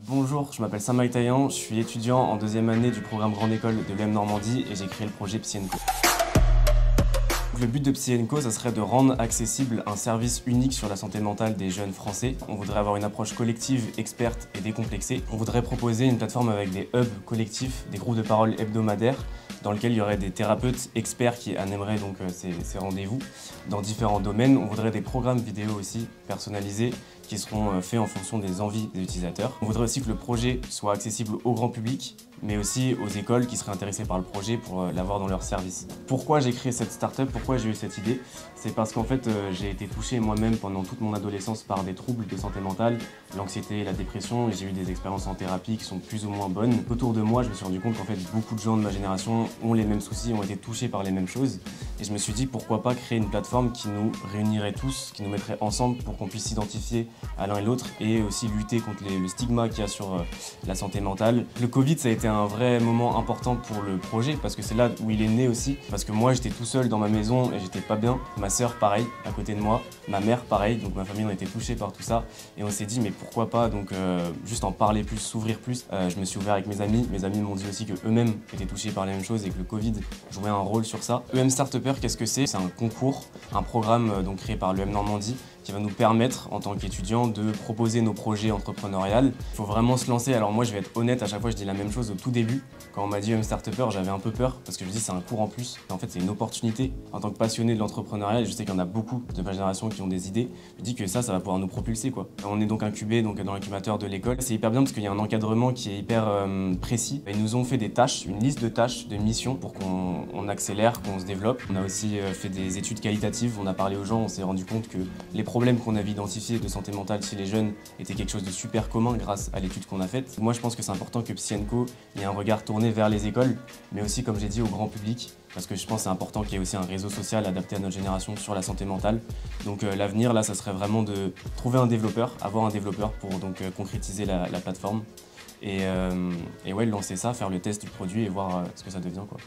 Bonjour, je m'appelle Sam Taillan, je suis étudiant en deuxième année du programme Grande École de l'UM Normandie et j'ai créé le projet Psy & Co. Le but de Psy & Co, ça serait de rendre accessible un service unique sur la santé mentale des jeunes français. On voudrait avoir une approche collective, experte et décomplexée. On voudrait proposer une plateforme avec des hubs collectifs, des groupes de parole hebdomadaires, dans lesquels il y aurait des thérapeutes experts qui animeraient donc ces rendez-vous dans différents domaines. On voudrait des programmes vidéo aussi personnalisés qui seront faits en fonction des envies des utilisateurs. On voudrait aussi que le projet soit accessible au grand public, mais aussi aux écoles qui seraient intéressées par le projet pour l'avoir dans leur service. Pourquoi j'ai créé cette start-up, pourquoi j'ai eu cette idée? C'est parce qu'en fait j'ai été touché moi-même pendant toute mon adolescence par des troubles de santé mentale, l'anxiété, la dépression, et j'ai eu des expériences en thérapie qui sont plus ou moins bonnes. Autour de moi, je me suis rendu compte qu'en fait beaucoup de gens de ma génération ont les mêmes soucis, ont été touchés par les mêmes choses, et je me suis dit pourquoi pas créer une plateforme qui nous réunirait tous, qui nous mettrait ensemble pour qu'on puisse s'identifier à l'un et l'autre et aussi lutter contre le stigma qu'il y a sur la santé mentale. Le Covid, ça a été un vrai moment important pour le projet parce que c'est là où il est né aussi. Parce que moi, j'étais tout seul dans ma maison et j'étais pas bien. Ma sœur, pareil, à côté de moi. Ma mère, pareil. Donc ma famille, on a été touchés par tout ça. Et on s'est dit, mais pourquoi pas donc juste en parler plus, s'ouvrir plus. Je me suis ouvert avec mes amis. Mes amis m'ont dit aussi qu'eux-mêmes étaient touchés par les mêmes choses et que le Covid jouait un rôle sur ça. EM Startupper, qu'est-ce que c'est? C'est un concours, un programme donc créé par l'UM Normandie qui va nous permettre, en tant qu'étudiants, de proposer nos projets entrepreneuriales. Il faut vraiment se lancer. Alors moi, je vais être honnête, à chaque fois, je dis la même chose au tout début. Quand on m'a dit EM Startupper, j'avais un peu peur parce que je me dis c'est un cours en plus. En fait, c'est une opportunité. En tant que passionné de l'entrepreneuriat, et je sais qu'il y en a beaucoup de ma génération qui ont des idées, je dis que ça va pouvoir nous propulser, quoi. On est donc incubé dans l'incubateur de l'école. C'est hyper bien parce qu'il y a un encadrement qui est hyper précis. Ils nous ont fait des tâches, une liste de tâches, de missions pour qu'on accélère, qu'on se développe. On a aussi fait des études qualitatives. On a parlé aux gens, on s'est rendu compte que les problèmes qu'on avait identifiés de santé mentale chez les jeunes étaient quelque chose de super commun grâce à l'étude qu'on a faite. Moi, je pense que c'est important que Psy & Co ait un regard tourné vers les écoles, mais aussi, comme j'ai dit, au grand public, parce que je pense que c'est important qu'il y ait aussi un réseau social adapté à notre génération sur la santé mentale. Donc l'avenir, là, ça serait vraiment de trouver un développeur, avoir un développeur pour donc concrétiser la plateforme et ouais, lancer ça, faire le test du produit et voir ce que ça devient, quoi.